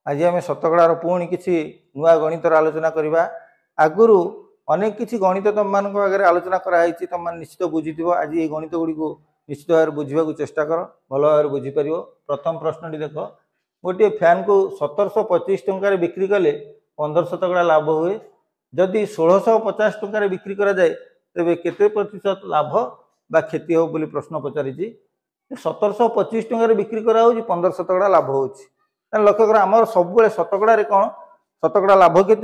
आज आम शतकड़ार पुणी किसी नुआ गणितर आलोचना करवा। आगुरी अनेक किसी गणित तुम मान आगे आलोचना कराई तुम निश्चित बुझी आज ये गणित गुड़ी को निश्चित भाव बुझा चेष्टा कर भल भाव बुझीपर। प्रथम प्रश्न देख गोटे फैन को 1725 टकर बिक्री कले 15 शतकड़ा लाभ हुए। जदि 1650 टकर बिक्री करा जाए तेरे केते प्रतिशत लाभ बा क्षति हो बोली प्रश्न पचारि। 1725 टकर बिक्री करा 15 शतकड़ा लाभ हो। लक्ष्य कर आम सब शतकड़े कौन शतकड़ा लाभ के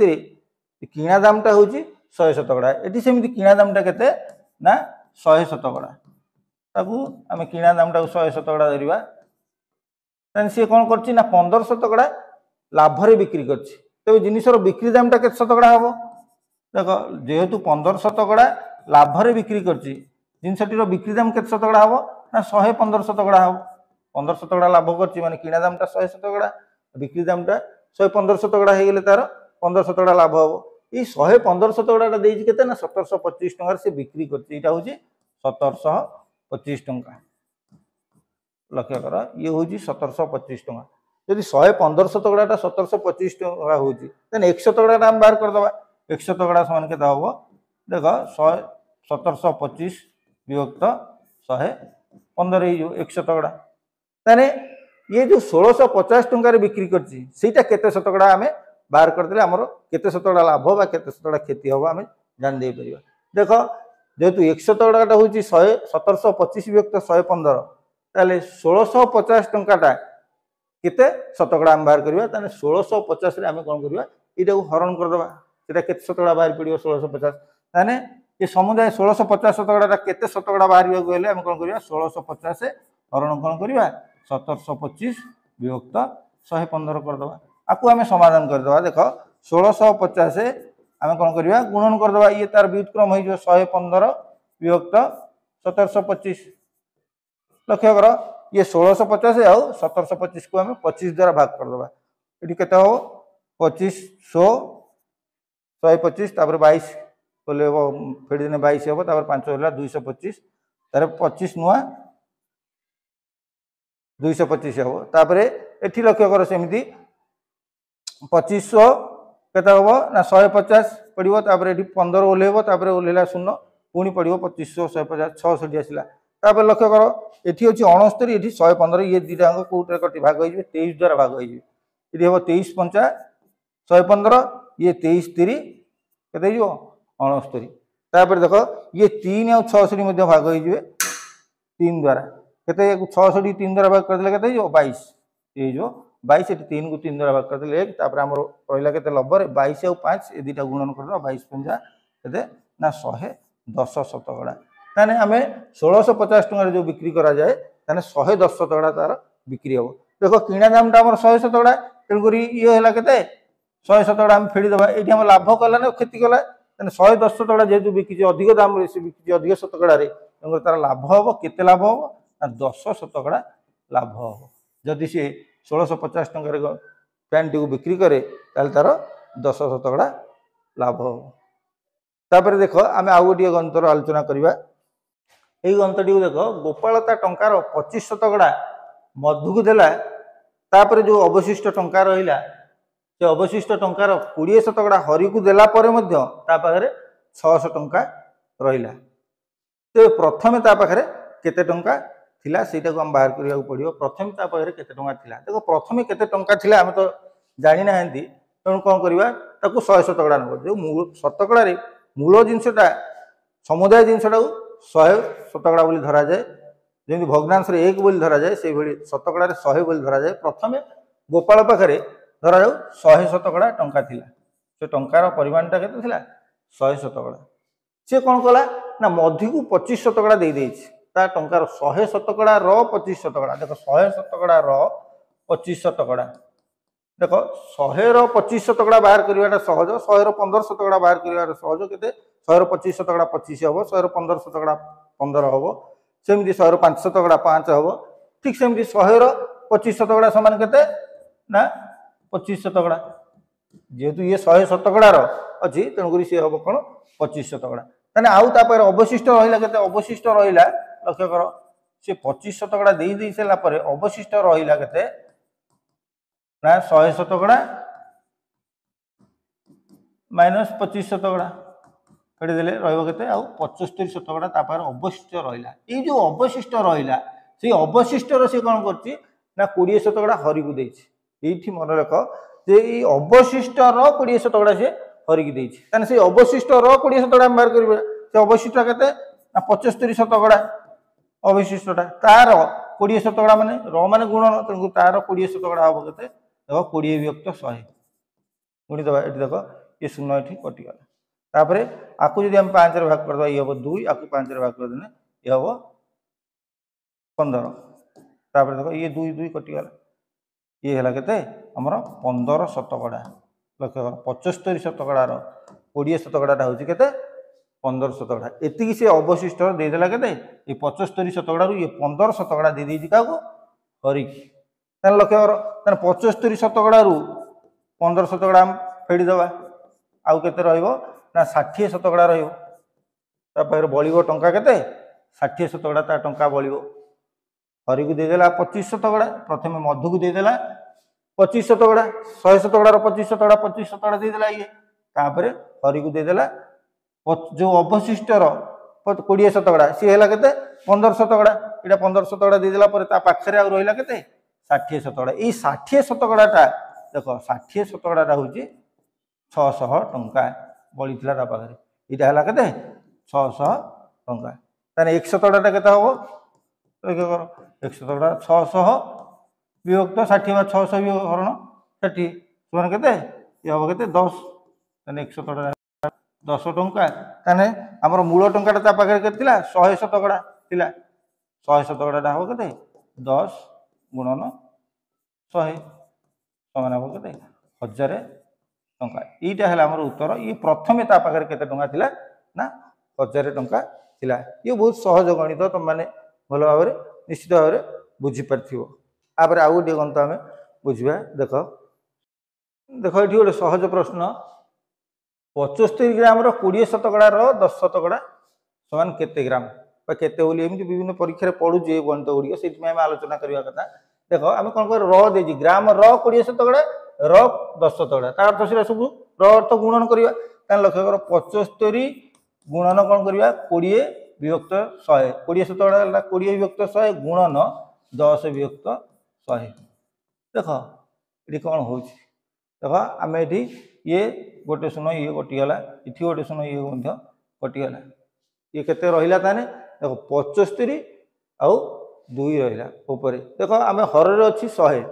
किणा दामटा हूँ 100 शतकड़ा। ये सेमती किणा दामटा के ना 100 शतकड़ा आम किणा दामटा 100 शतकड़ा धरवा। सी कौन कर 15 शतकड़ा लाभ रे बिक्री कर तेज जिनसर बिक्री दामटा के शतकड़ा हम देख जेहेतु 15 शतकड़ा लाभ रे बिक्री कर जिनसटीर बिक्री दाम के शतकड़ा हम ना 115 शतकड़ा हम। 15 शतकड़ा लाभ कर माने किणा दामटा 100 शतकड़ा बिक्री दामटा 115 शतकड़ा हो गले तार 15 शतकड़ा लाभ हम। ये 115 शतकड़ा के 1725 टकर से बिक्री कर हूँ 1725 टंका। लक्ष्य कर ये हूँ 1725 टंका। जदि 115 शतकड़ा 1725 टंका हूँ 1 शतकड़ा आम बाहर करदे। 1 शतकड़ा समान के हम देख 1725 विभक्त 115 1 शतकड़ा। ताने ये जो 1650 टंकार बिक्री करटा केते शतकड़ा आम बाहर करदे आमर केते शतकड़ा लाभ बा केते शतकड़ा क्षति हम आम जान दे परिबा। देख जेहेतु 1 शतकड़ा हूँ 1725 विभक्त 115 ताले 1650 टंकाटा केते शतकड़ा आम बाहर करवा। 1650 आम कौन करवा यहाँ हरण करदे सीटा केते शतकड़ा बाहर पड़ो 1650 ताने ये समुदाय 1650 शतकड़ा केते शतकड़ा बाहर गले आम कौन करवा 1650 हरण कौन करवा 1725 विभक्त 115 करदे। आपको आम समाधान करदे। देख 1650 आम कौन करवा गुणन करदे ये तार व्युत्क्रम हो 115 विभक्त 1725। लक्ष्य कर ये 1650 आउ 1725 को आम 25 द्वारा भाग करदे। ये केते हो 2500 125 22 बोले फेड़ दिन 22 हम 5 है 225 तार 25 नुआ 225 हम। तापर ये लक्ष्य कर सेमती 2500 केते हम ना 150 पड़ो तापर ये 15 ओल्हेब तापर ओल्हेला 0 पुणी पड़ो 2500 150 66 आसला। तापर लक्ष्य कर ये हूँ 69 ये 115 ये दुटा कौटे कटी भाग हो 23 द्वारा भाग हो ये हम 23 पंचा 115 ये 23 3 के 69। तापर देख ये 3 और 66 भाग हो 3 द्वारा के 66 3 द्वारा भाग करदे के 22 ये 22 3 को 3 द्वारा भाग करदे आम रहा के 22 और 5 ये दुटा गुणन कर 22 पंजा के ना 110 शतकड़ा। ताने आम 1650 टकर जो बिक्री करा जाए ताने 110 शतकड़ा तार बिक्री हम। देख किणा दामटा आम 100 शतकड़ा तेणुक ये है के 100 शतकड़ा आम फेड़ीदे ये आम लाभ कला ना क्षति कला 110 शतकड़ा जेहतु बिकी अधिक दाम से बिकी अधिक शतकड़ा तेणुक तार लाभ हम केते लाभ हम ना 10 शतकड़ा लाभ हम। जदि सी 1650 टकर पैंट टी बिक्री करे तार 10 शतकड़ा लाभ हम। तापर देख आम आउ गोटे गणितर आलोचना करवा। यही गणितटी को देख गोपालता टंकार 25 शतकड़ा मधु को देला तापर जो अवशिष्ट टंका रहा से अवशिष्ट टंकार 20 शतकड़ा हरि को देला परे मध्य ता पाखरे 600 टंका रहिला। तो प्रथमे ता पाखरे केते टंका थिला सेटा को हम बाहर करिया पड़ियो। प्रथमे ता पाखरे केते टंका थिला देखो प्रथमे केते टंका थिला हम तो जानि नाहंती तेणु कौन करवा ताको 100 शतकड़ा नब जो शतकड़ा रे मूल जिनसटा समुदाय जिनसटा 100 शतकड़ा बोली धरा जाए जमी भग्नांश 1 बोली धरा जाए से भली शतकड़ा 100 बोली धरा जाए। प्रथमे गोपाल पाखरे धरा जाऊ 100 शतकड़ा टंका थिला से टंकार परिमाणटा केते थिला 100 शतकड़ा। से कौन कला ना मधु को 25 शतकड़ा दे देछि ता टंकार 100 शतकड़ा रो 25 शतकड़ा। देख 100 शतकड़ा रो 25 शतकड़ा देख 100 रो 25 शतकड़ा बाहर करवाटा सहज 100 रो 15 शतकड़ा बाहर करवाटा सहज केते 100 रो 25 शतकड़ा 25 हम 100 रो 15 शतकड़ा 15 हम सेमती 100 रो 5 शतकड़ा 5 हम ठीक सेमती 100 रो 25 शतकड़ा समान केते ना 25 शतकड़ा जेहेतु ये 100 शतकड़ा अच्छी तेणुक सी हम कौन 25 शतकड़ा। ताने आउ तापर अवशिष्ट रहिला केते अवशिष्ट रहिला लक्ष्य कर से 25 शतकड़ा दे सारा अवशिष्ट रहिला केते ना 100 शतकड़ा माइनस 25 शतकड़ा फेदेले रही आउ 75 शतकड़ा तापर अवशिष्ट रहा ये जो अवशिष्ट रहा से अवशिष्टर सी कौन कर 20 शतकड़ा हरि को देती मन रख जे ये अवशिष्टर 20 शतकड़ा सी हरिकी देती से अवशिष्टर 20 शतकड़ा बाहर करेंगे से अवशिष्ट के 75 शतकड़ा अवशिष्टटा तार 20 शतकड़ा माने रे गुणन तेणु तार 20 शतकड़ा हम के देख 20 विभक्त 100 गुणी दबा ये देख ये शून्य ये कटिगला तापर आपको जब आम 5 भाग करदे ये हम 2 आपको 5 भाग करदे ये हम 15 तापर देख ये 2 2 कटिगला ये है के आमर 15 शतकड़ा लक्ष्य कर 75 शतकड़ार 20 शतकड़ा हूँ के 15 शतकड़ा एति से अवशिष्ट देदेला के 75 शतकड़ा ये 15 शतकड़ा दे दी क्या हरिकी लक्ष्य कर 75 शतकड़ा 15 शतकड़ा फेड़ीदे आउ के ना 60 शतकड़ा रही बड़ो टंका के 60 शतकड़ा ता टंका बड़ो हरि को देदेला 25 शतकड़ा प्रथम मधु को देदेला 25 शतकड़ा 100 शतकड़ा 25 शतकड़ा देदेला ये तापर हरि को देदेला जो अवशिष्टर 20 शतकड़ा सी है के 15 शतकड़ा यहाँ 15 शतकड़ा देदेला पाखे आ रहा के 60 शतकड़ा ये 60 शतकड़ाटा देख 60 शतकड़ाटा हूँ 600 टंका बड़ी पाखे यहाँ है के 600 टंका ताने 1 शतकड़ाटा के हम 1 शतकड़ा 600 विभक्त 60 600 भी हरण 60 से ये हम के 10 1 शतकड़ा 10 टंका ताने आमर मूल टंका पाखे के 100 शतकड़ा 100 शतकड़ा हम के 10 गुणन 100 समान हम के 1000 टंका यहीटा है आमर उत्तर ये प्रथम पाखे के टंका ना 1000 टंका ये बहुत सहज गणित तुम मैंने भल भाव निश्चित भाव में बुझीपार आपर आउ गोटे गणित आम बुझा देख देख ये गोटे सहज प्रश्न 75 ग्राम 20 शतकड़ार 10 शतकड़ा समान केते ग्राम केते बोली एमती विभिन्न परीक्षा पढ़ू ये गणित गुड़िक से आलोचना करवा कथा देख आम कौन कर रही ग्राम 20 शतकड़ा 10 शतकड़ा तार अर्थ से सब अर्थ गुणन करवा लक्ष्य कर 75 गुणन कौन करवा 20 विभक्त 100 20 शतकड़ा 20 विभक्त 100 गुणन 10 विभक्त 100 देख ये कौन हो देख आम ये गोटे शून्य ये कटिगला ये गोटे शून्य ये कटिगला ये केते रहिला ताने देख 75 आउ 2 रहिला ऊपर देख आम हर अच्छी 100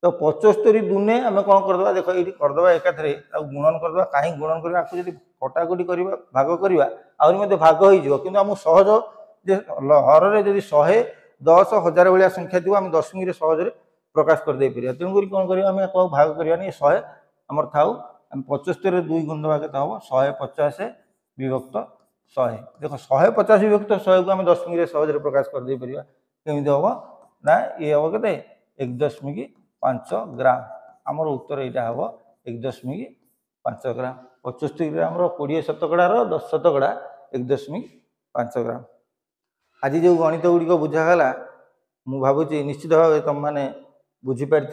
तो 75 दुने आम कौन करदे देख ये करदे एकाथरे गुणन करदे कहीं गुणन करवा आपको जब कटाकटी करवा भाग करवा आहरी भाग हो कि आम सहज हर जब 100 10 1000 भाया संख्या थी आम दशमिक सहज प्रकाश करदे पार तेणुक कौन करें भाग करवानी 100 आमर थाऊ आम 75 2 गुण देवा के हम 150 विभक्त 100 देख 150 विभक्त 100 को आम दशमिक सहज प्रकाश करदे पार केमी हम ना ये हम के 1.5 ग्राम आमर उत्तर यहाँ हम 1.5 ग्राम 75 ग्राम 20 शतकड़ार 10 शतकड़ा 1.5 ग्राम आज जो गणित गुड़िक बुझागला मु भावुची निश्चित भाव तुम मैंने बुझीपार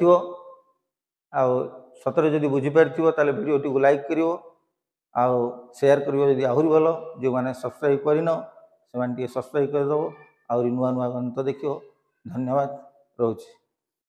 आउ सतरे जदि बुझीपार ताले वीडियो टी लाइक करिवो आउ शेयर करिवो जदि आहुरी भल जो मैंने सब्सक्राइब करिन से सब्सक्राइब करदेव आहुरी नुआ नुआ गणित देखियो धन्यवाद रोची।